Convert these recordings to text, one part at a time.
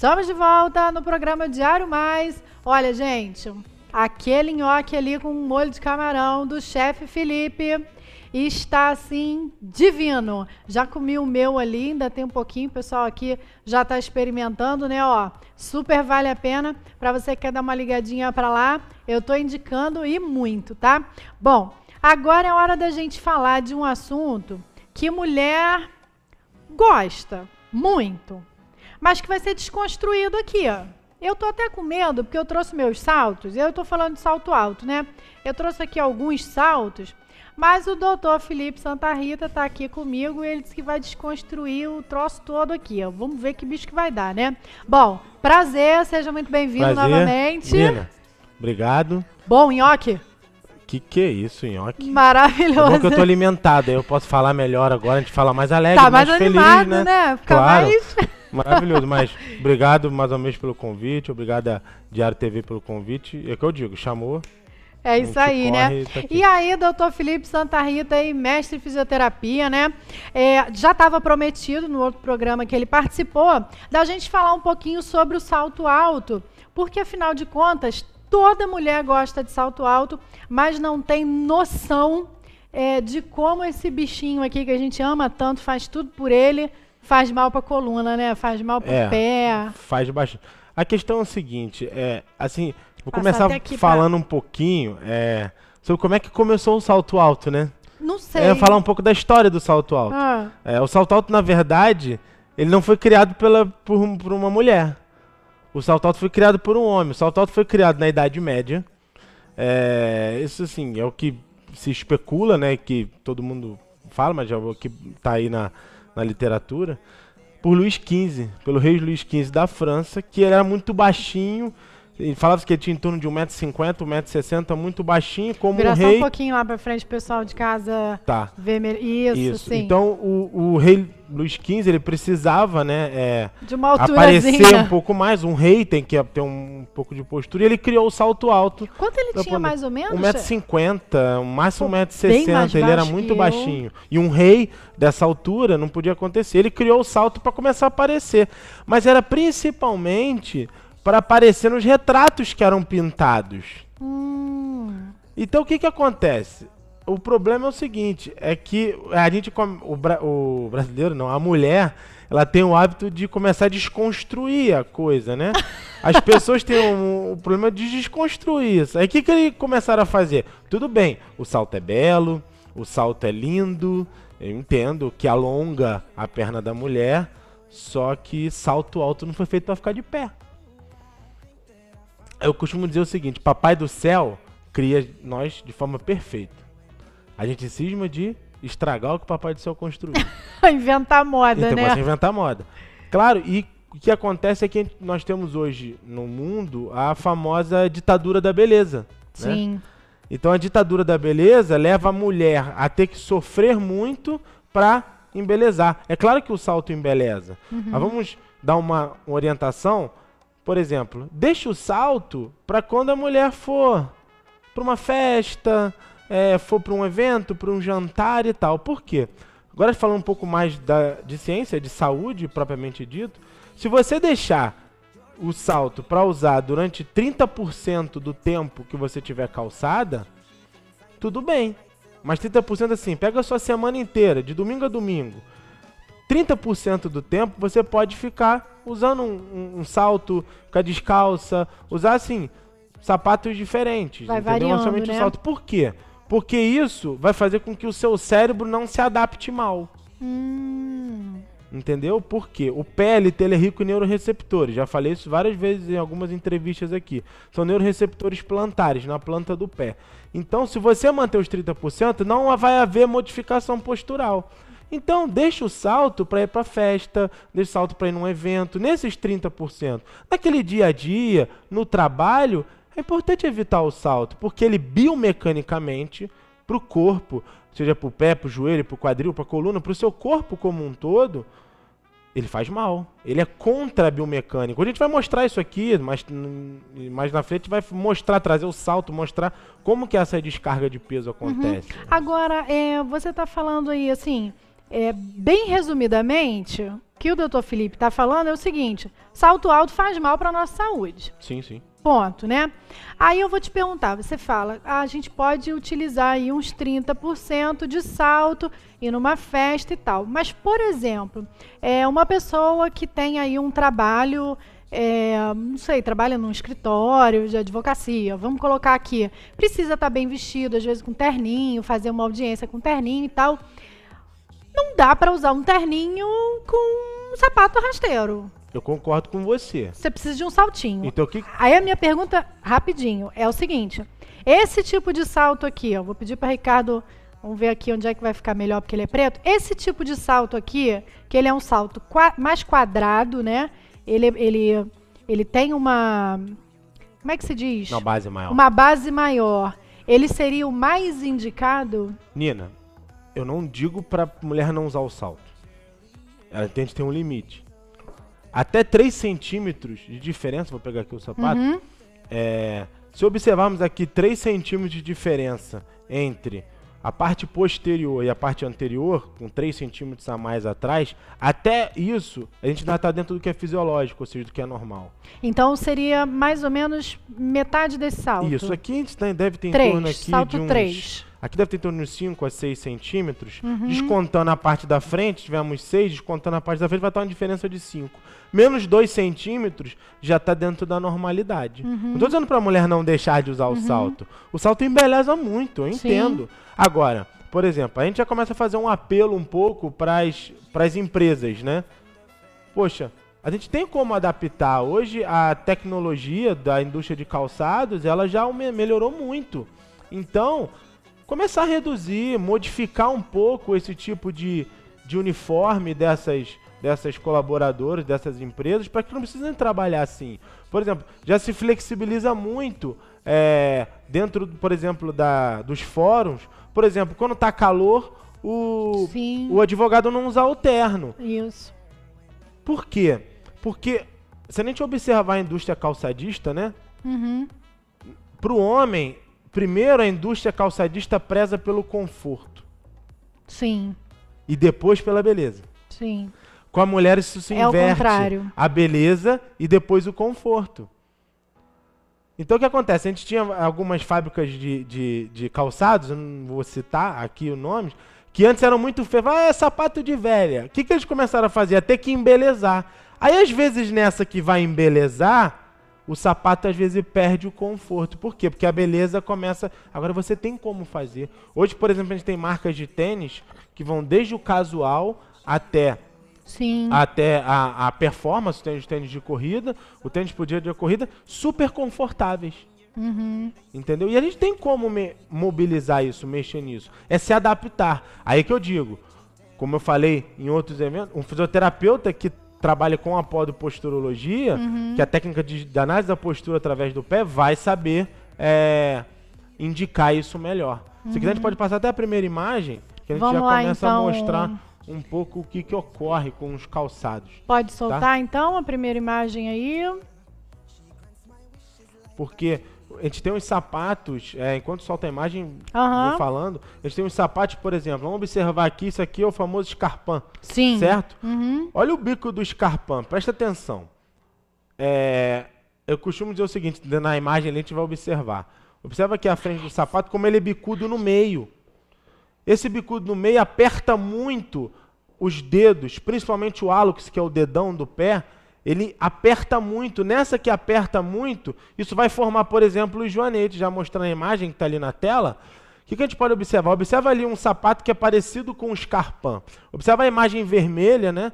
Estamos de volta no programa Diário Mais. Olha, gente, aquele nhoque ali com molho de camarão do chefe Felipe está, assim, divino. Já comi o meu ali, ainda tem um pouquinho, o pessoal aqui já está experimentando, né? Ó, super vale a pena. Para você que quer dar uma ligadinha para lá, eu estou indicando e muito, tá? Bom, agora é hora da gente falar de um assunto que mulher gosta muito, mas que vai ser desconstruído aqui, ó. Eu tô até com medo, porque eu trouxe meus saltos, eu tô falando de salto alto, né? Eu trouxe aqui alguns saltos, mas o doutor Felipe Santa Rita tá aqui comigo e ele disse que vai desconstruir o troço todo aqui, ó. Vamos ver que bicho que vai dar, né? Bom, prazer, seja muito bem-vindo novamente. Nina, obrigado. Bom, nhoque? Que é isso, nhoque? Maravilhoso. É bom que eu tô alimentado, aí eu posso falar melhor agora, a gente fala mais alegre, tá mais animado, feliz, né? Fica claro. mais... Maravilhoso, mas obrigado mais uma vez pelo convite, obrigado a Diário TV pelo convite. É o que eu digo, chamou. É isso aí, né? Tá, e aí, doutor Felipe Santa Rita, aí, mestre em fisioterapia, né? Já estava prometido no outro programa que ele participou, da gente falar um pouquinho sobre o salto alto, porque afinal de contas, toda mulher gosta de salto alto, mas não tem noção de como esse bichinho aqui que a gente ama tanto, faz tudo por ele, faz mal para a coluna, né? Faz mal para o pé. Faz bastante. A questão é o seguinte, assim, vou começar falando um pouquinho sobre como é que começou o salto alto, né? Não sei. Falar um pouco da história do salto alto. O salto alto, na verdade, ele não foi criado por uma mulher. O salto alto foi criado por um homem. O salto alto foi criado na Idade Média. Isso, assim, é o que se especula, né? Que todo mundo fala, mas já é o que está aí na literatura, por Luís XV, pelo rei Luís XV da França, que ele era muito baixinho, ele falava que ele tinha em torno de 1,50 m, 1,60 m, muito baixinho, como Vira um só rei... um pouquinho lá pra frente, pessoal de casa ver... Isso, sim. Então, o rei Luís XV, ele precisava, né, de uma aparecer um pouco mais, um rei tem que ter um pouco de postura, e ele criou o salto alto. Quanto ele tinha, mais ou menos? 1,50 m, o máximo 1,60 m, ele era muito baixinho. E um rei dessa altura não podia acontecer. Ele criou o salto para começar a aparecer, mas era principalmente para aparecer nos retratos que eram pintados. Então o que acontece? O problema é o seguinte, é que a gente, o brasileiro não, a mulher, ela tem o hábito de começar a desconstruir a coisa, né? As pessoas têm o problema de desconstruir isso. Aí o que eles começaram a fazer? Tudo bem, o salto é belo, o salto é lindo, eu entendo que alonga a perna da mulher, só que salto alto não foi feito para ficar de pé. Eu costumo dizer o seguinte, Papai do Céu cria nós de forma perfeita. A gente cisma de estragar o que o Papai do Céu construiu. Inventar moda, então, né? Então, inventar moda. Claro, e o que acontece é que nós temos hoje no mundo a famosa ditadura da beleza. Sim. Né? Então, a ditadura da beleza leva a mulher a ter que sofrer muito para embelezar. É claro que o salto embeleza. Mas vamos dar uma orientação. Por exemplo, deixa o salto para quando a mulher for para uma festa, for para um evento, para um jantar e tal. Por quê? Agora falando um pouco mais de ciência, de saúde propriamente dito, se você deixar o salto para usar durante 30% do tempo que você tiver calçada, tudo bem. Mas 30% assim, pega a sua semana inteira, de domingo a domingo. 30% do tempo você pode ficar usando um salto, ficar descalça, usar assim, sapatos diferentes. Vai entendeu? variando, Não somente né? o salto. Por quê? Porque isso vai fazer com que o seu cérebro não se adapte mal. Entendeu? Por quê? O pé, ele é rico em neuroreceptores. Já falei isso várias vezes em algumas entrevistas aqui. São neuroreceptores plantares, na planta do pé. Então, se você manter os 30%, não vai haver modificação postural. Então, deixa o salto para ir para festa, deixa o salto para ir num evento, nesses 30%. Naquele dia a dia, no trabalho, é importante evitar o salto, porque ele biomecanicamente, para o corpo, seja para o pé, para o joelho, para o quadril, para a coluna, para o seu corpo como um todo, ele faz mal. Ele é contra-biomecânico. A gente vai mostrar isso aqui, mas mais na frente vai mostrar, trazer o salto, mostrar como que essa descarga de peso acontece. Agora, você está falando aí, assim, bem resumidamente, o que o Dr. Felipe está falando é o seguinte: salto alto faz mal para a nossa saúde. Sim, sim. Ponto, né? Aí eu vou te perguntar, você fala, a gente pode utilizar aí uns 30% de salto e numa festa e tal. Mas, por exemplo, uma pessoa que tem aí um trabalho, não sei, trabalha num escritório de advocacia, vamos colocar aqui, precisa estar bem vestido, às vezes com terninho, fazer uma audiência com terninho e tal. Não dá para usar um terninho com um sapato rasteiro. Eu concordo com você. Você precisa de um saltinho. Então, Aí a minha pergunta, rapidinho, é o seguinte. Esse tipo de salto aqui, ó, vou pedir para Ricardo, vamos ver aqui onde é que vai ficar melhor, porque ele é preto. Esse tipo de salto aqui, que ele é um salto mais quadrado, né? Ele tem uma... Como é que se diz? Uma base maior. Uma base maior. Ele seria o mais indicado? Nina, eu não digo pra mulher não usar o salto. Ela tem que ter um limite. Até 3 centímetros de diferença, vou pegar aqui o sapato. Uhum. Se observarmos aqui 3 centímetros de diferença entre a parte posterior e a parte anterior, com 3 centímetros a mais atrás, até isso a gente ainda está dentro do que é fisiológico, ou seja, do que é normal. Então seria mais ou menos metade desse salto. Isso, aqui a gente deve ter em 3, torno aqui salto de uns... 3. Aqui deve ter em torno de uns 5 a 6 centímetros. Descontando a parte da frente, tivemos 6, descontando a parte da frente, vai estar uma diferença de 5. Menos 2 centímetros já está dentro da normalidade. Não estou dizendo para a mulher não deixar de usar o salto. O salto embeleza muito, eu entendo. Agora, por exemplo, a gente já começa a fazer um apelo um pouco para as empresas, né? Poxa, a gente tem como adaptar. Hoje a tecnologia da indústria de calçados, ela já melhorou muito. Então, começar a reduzir, modificar um pouco esse tipo de uniforme dessas colaboradoras, dessas empresas, para que não precisem trabalhar assim. Por exemplo, já se flexibiliza muito dentro, por exemplo, dos fóruns. Por exemplo, quando está calor, o advogado não usa o terno. Isso. Por quê? Porque, se a gente observar a indústria calçadista, né? Para o homem, primeiro a indústria calçadista preza pelo conforto. Sim. E depois pela beleza. Sim. Com a mulher isso se inverte. É o contrário. A beleza e depois o conforto. Então o que acontece? A gente tinha algumas fábricas de calçados, eu não vou citar aqui os nomes, que antes eram muito feios. É sapato de velha. O que eles começaram a fazer? A ter que embelezar. Aí às vezes nessa que vai embelezar, o sapato às vezes perde o conforto. Por quê? Porque a beleza começa... Agora você tem como fazer. Hoje, por exemplo, a gente tem marcas de tênis que vão desde o casual até a performance, o tênis de corrida, o tênis pro dia de corrida, super confortáveis. Entendeu? E a gente tem como mobilizar isso, mexer nisso. É se adaptar. Aí que eu digo, como eu falei em outros eventos, um fisioterapeuta que trabalha com a podoposturologia, que é a técnica de análise da postura através do pé, vai saber indicar isso melhor. Se quiser, a gente pode passar até a primeira imagem, que a gente já começa a mostrar um pouco o que ocorre com os calçados. Pode soltar, então, a primeira imagem aí. Porque a gente tem uns sapatos, enquanto solta a imagem, vou falando, a gente tem uns sapatos, por exemplo, vamos observar aqui, isso aqui é o famoso Scarpin. Sim. Certo? Olha o bico do Scarpin, presta atenção. Eu costumo dizer o seguinte, na imagem ali a gente vai observar. Observa aqui a frente do sapato, como ele é bicudo no meio. Esse bicudo no meio aperta muito os dedos, principalmente o hálux, que é o dedão do pé, ele aperta muito. Nessa que aperta muito, isso vai formar, por exemplo, os joanetes. Já mostrando a imagem que está ali na tela. O que a gente pode observar? Observa ali um sapato que é parecido com o Scarpin. Observa a imagem vermelha, né?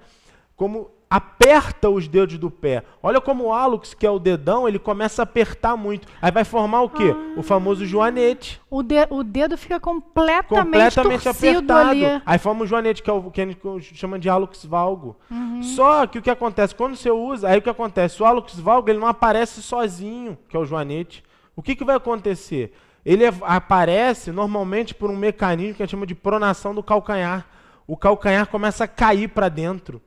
Como aperta os dedos do pé. Olha como o hálux, que é o dedão, ele começa a apertar muito. Aí vai formar o quê? O famoso joanete. O dedo fica completamente torcido apertado. Ali. Aí forma o joanete, que é o que a gente chama de hálux valgo. Só que o que acontece? Quando você usa, aí o que acontece? O hálux valgo, ele não aparece sozinho, que é o joanete. O que vai acontecer? Ele aparece normalmente por um mecanismo que a gente chama de pronação do calcanhar. O calcanhar começa a cair para dentro.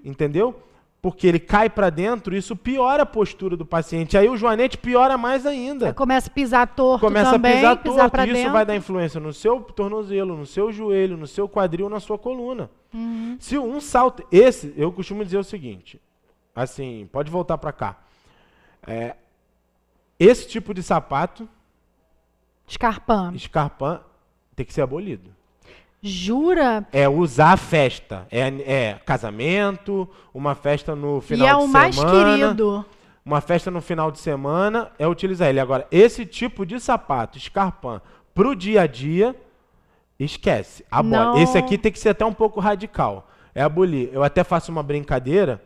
Entendeu? porque ele cai para dentro, isso piora a postura do paciente. Aí o joanete piora mais ainda. Começa a pisar torto Começa também, a pisar pisar torto, pra e isso dentro. vai dar influência no seu tornozelo, no seu joelho, no seu quadril, na sua coluna. Se um salto... eu costumo dizer o seguinte, assim, pode voltar para cá. Esse tipo de sapato, Escarpão. tem que ser abolido. Jura? É usar a festa. É casamento, uma festa no final E é de o mais semana. querido. Uma festa no final de semana é utilizar ele. Agora, esse tipo de sapato, escarpão, pro dia a dia, esquece. Abole. Não. Esse aqui tem que ser até um pouco radical. É abolir. Eu até faço uma brincadeira,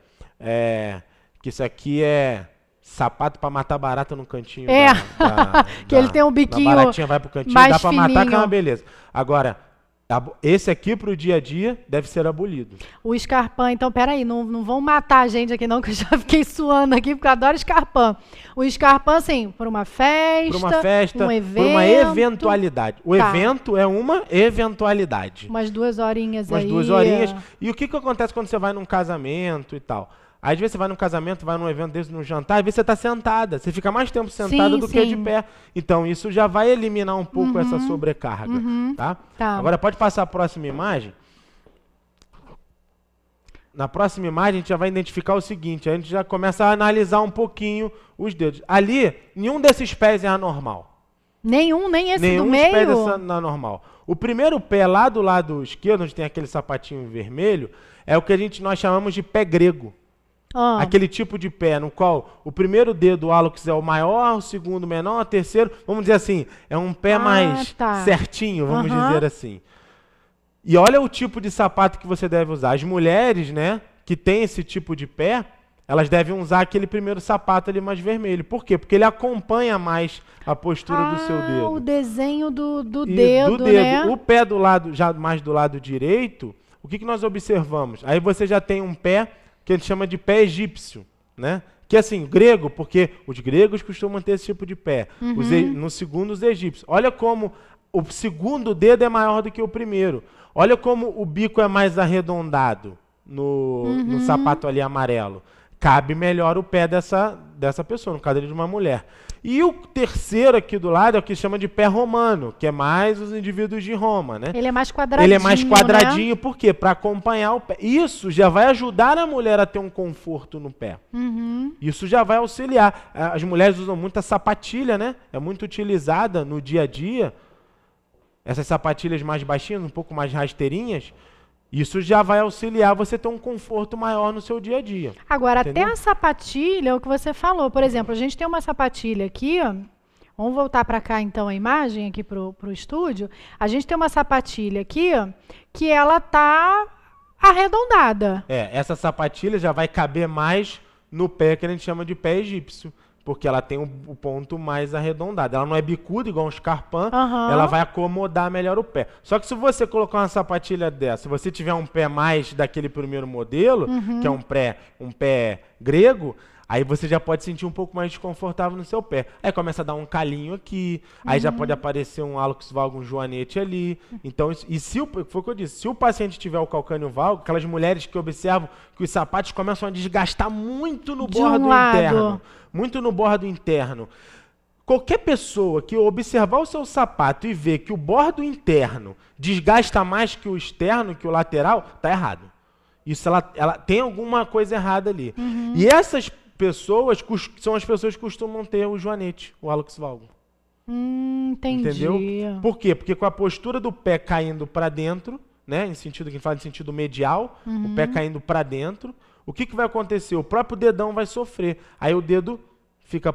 que isso aqui é sapato para matar barata no cantinho. Que ele tem um biquinho a baratinha vai pro cantinho, mais dá para matar, que é fininho. uma beleza. Agora, esse aqui pro dia a dia deve ser abolido. O escarpão, então, peraí, não vão matar a gente aqui não, que eu já fiquei suando aqui, porque eu adoro escarpão. O escarpão, assim, por uma festa, um evento. Por uma eventualidade. O Tá. evento é uma eventualidade. Umas 2 horinhas Umas aí. 2 horinhas. E o que acontece quando você vai num casamento e tal? Às vezes você vai num casamento, vai num evento desse, num jantar, às vezes você está sentada. Você fica mais tempo sentada do que de pé. Então, isso já vai eliminar um pouco essa sobrecarga. Tá? Tá. Agora, pode passar a próxima imagem. Na próxima imagem, a gente já vai identificar o seguinte. A gente já começa a analisar um pouquinho os dedos. Ali, nenhum desses pés é anormal. Nenhum, nem esse Nenhum do dos pés meio? é anormal. O primeiro pé lá do lado esquerdo, onde tem aquele sapatinho vermelho, é o que nós chamamos de pé grego. Aquele tipo de pé no qual o primeiro dedo, o hálux, é o maior, o segundo menor, o terceiro, vamos dizer assim, é um pé mais certinho, vamos dizer assim. E olha o tipo de sapato que você deve usar. As mulheres, né, que têm esse tipo de pé, elas devem usar aquele primeiro sapato ali mais vermelho. Por quê? Porque ele acompanha mais a postura do seu dedo. O desenho do E dedo, né? O pé do lado, já mais do lado direito, o que nós observamos? Aí você já tem um pé que a gente chama de pé egípcio, né? Que assim, grego, porque os gregos costumam ter esse tipo de pé. No segundo, os egípcios. Olha como o segundo dedo é maior do que o primeiro. Olha como o bico é mais arredondado no sapato ali amarelo. Cabe melhor o pé dessa pessoa, no caso de uma mulher. E o terceiro aqui do lado é o que chama de pé romano, que é mais os indivíduos de Roma, né? Ele é mais quadradinho, Ele é mais quadradinho, né? Por quê? Para acompanhar o pé. Isso já vai ajudar a mulher a ter um conforto no pé. Isso já vai auxiliar. As mulheres usam muita sapatilha, né? É muito utilizada no dia a dia. Essas sapatilhas mais baixinhas, um pouco mais rasteirinhas. Isso já vai auxiliar você ter um conforto maior no seu dia a dia. Agora, entendeu? até a sapatilha, é o que você falou. Por exemplo, a gente tem uma sapatilha aqui, ó. Vamos voltar para cá, então, a imagem aqui pro estúdio. A gente tem uma sapatilha aqui, ó, que ela tá arredondada. Essa sapatilha já vai caber mais no pé que a gente chama de pé egípcio. Porque ela tem o ponto mais arredondado. Ela não é bicuda, igual um escarpão, ela vai acomodar melhor o pé. Só que se você colocar uma sapatilha dessa, se você tiver um pé mais daquele primeiro modelo, que é um pé grego, aí você já pode sentir um pouco mais desconfortável no seu pé. Aí começa a dar um calinho aqui, aí já pode aparecer um hálux valgo, um joanete ali. Então, foi o que eu disse, se o paciente tiver o calcâneo valgo, aquelas mulheres que observam que os sapatos começam a desgastar muito no bordo interno. Muito no bordo interno. Qualquer pessoa que observar o seu sapato e ver que o bordo interno desgasta mais que o externo, que o lateral, está errado. Isso ela tem alguma coisa errada ali. E essas pessoas são as pessoas que costumam ter o joanete, o hálux valgo. Entendi. Entendeu? Por quê? Porque com a postura do pé caindo para dentro, né, em sentido que a gente fala em sentido medial, o pé caindo para dentro, o que vai acontecer? O próprio dedão vai sofrer. Aí o dedo fica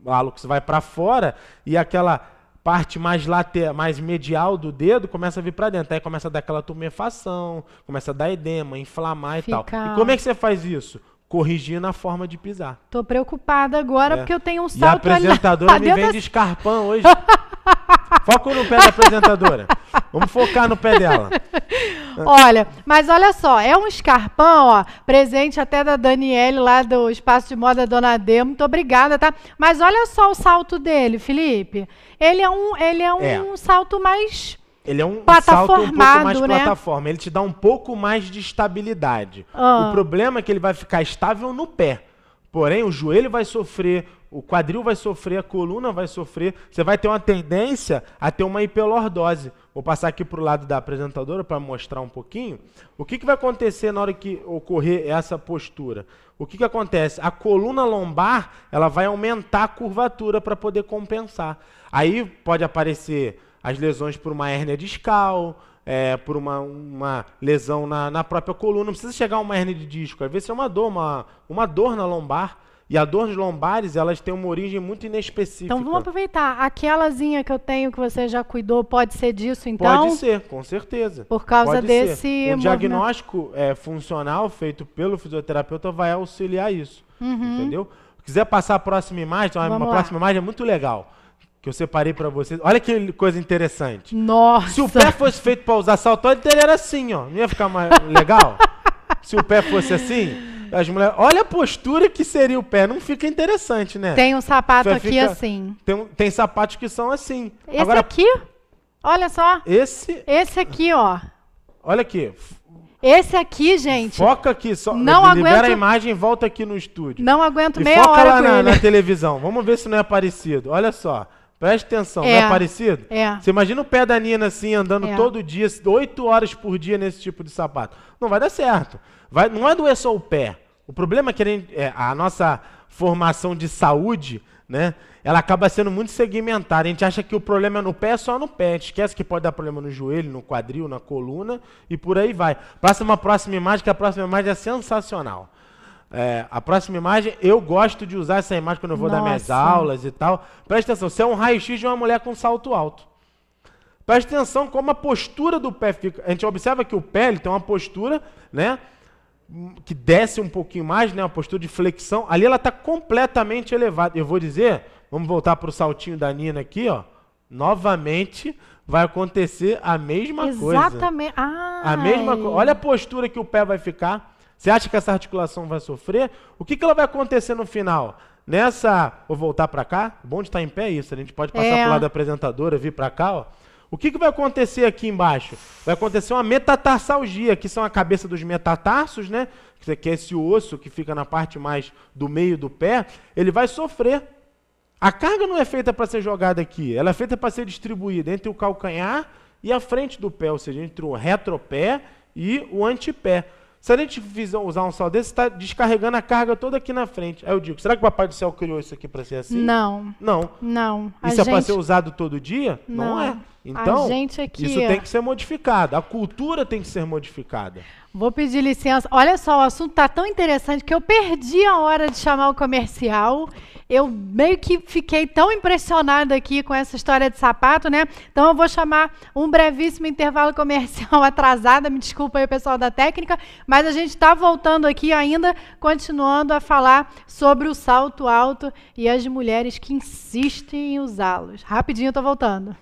o hálux vai para fora e aquela parte mais medial do dedo começa a vir para dentro. Aí começa a dar aquela tumefação, começa a dar edema, inflamar e tal. E como é que você faz isso? Corrigindo a forma de pisar. Tô preocupada agora porque eu tenho um E a salto ali. apresentadora me vem de escarpão hoje. Foca no pé da apresentadora. Vamos focar no pé dela. Olha, mas olha só, é um escarpão, ó, presente até da Daniele lá do Espaço de Moda Dona D. Muito obrigada, tá? Mas olha só o salto dele, Felipe. Ele é um salto mais Ele é um salto um pouco mais né? plataforma. Ele te dá um pouco mais de estabilidade. O problema é que ele vai ficar estável no pé. Porém, o joelho vai sofrer, o quadril vai sofrer, a coluna vai sofrer. Você vai ter uma tendência a ter uma hiperlordose. Vou passar aqui para o lado da apresentadora para mostrar um pouquinho. O que vai acontecer na hora que ocorrer essa postura? O que acontece? A coluna lombar ela vai aumentar a curvatura para poder compensar. Aí pode aparecer as lesões por uma hérnia discal, por uma lesão na própria coluna. Não precisa chegar a uma hérnia de disco. Às vezes é uma dor na lombar. E as dores lombares, elas têm uma origem muito inespecífica. Então vamos aproveitar. Aquelazinha que eu tenho que você já cuidou, pode ser disso então? Pode ser, com certeza. Por causa desse... Um diagnóstico funcional feito pelo fisioterapeuta vai auxiliar isso. Entendeu? Se quiser passar a próxima imagem, uma próxima imagem é muito legal. Que eu separei para vocês. Olha que coisa interessante. Nossa! Se o pé fosse feito para usar salto, ele era assim, ó. Não ia ficar mais legal? Se o pé fosse assim... As mulheres, olha a postura que seria o pé. Não fica interessante, né? Tem um sapato aqui assim. Tem sapatos que são assim. Esse agora, aqui, olha só. Esse aqui, ó. Olha aqui. Esse aqui, gente. Foca aqui. Só, não libera aguento, a imagem e volta aqui no estúdio. Não aguento e meia foca hora lá com ele. na televisão. Vamos ver se não é parecido. Olha só. Preste atenção. Não é parecido? Você imagina o pé da Nina assim, andando todo dia, 8 horas por dia nesse tipo de sapato. Não vai dar certo. Não vai doer só o pé. O problema é que a nossa formação de saúde, né, ela acaba sendo muito segmentada. A gente acha que o problema é no pé, é só no pé. A gente esquece que pode dar problema no joelho, no quadril, na coluna e por aí vai. Passa uma próxima imagem, que a próxima imagem é sensacional. A próxima imagem, eu gosto de usar essa imagem quando eu vou dar minhas aulas e tal. Presta atenção, você é um raio-x de uma mulher com salto alto. Presta atenção como a postura do pé fica. A gente observa que o pé ele tem uma postura, né, que desce um pouquinho mais, né, uma postura de flexão. Ali ela está completamente elevada. Eu vou dizer, vamos voltar para o saltinho da Nina aqui, ó. Novamente vai acontecer a mesma coisa. Exatamente. A mesma coisa. Olha a postura que o pé vai ficar. Você acha que essa articulação vai sofrer? O que ela vai acontecer no final? Vou voltar para cá. Bom de estar em pé é isso. A gente pode passar para o lado da apresentadora, vir para cá, ó. O que vai acontecer aqui embaixo? Vai acontecer uma metatarsalgia, que são a cabeça dos metatarsos, né? Que é esse osso que fica na parte mais do meio do pé. Ele vai sofrer. A carga não é feita para ser jogada aqui. Ela é feita para ser distribuída entre o calcanhar e a frente do pé, ou seja, entre o retropé e o antepé. Se a gente usar um salto desse, está descarregando a carga toda aqui na frente. Aí eu digo, será que o Papai do Céu criou isso aqui para ser assim? Não. Não. Isso é para ser usado todo dia? Não é. Então, isso tem que ser modificado. A cultura tem que ser modificada. Vou pedir licença. Olha só, o assunto está tão interessante que eu perdi a hora de chamar o comercial. Eu meio que fiquei tão impressionada aqui com essa história de sapato, né? Então eu vou chamar um brevíssimo intervalo comercial atrasado. Me desculpa aí o pessoal da técnica, mas a gente está voltando aqui ainda, continuando a falar sobre o salto alto e as mulheres que insistem em usá-los. Rapidinho eu estou voltando.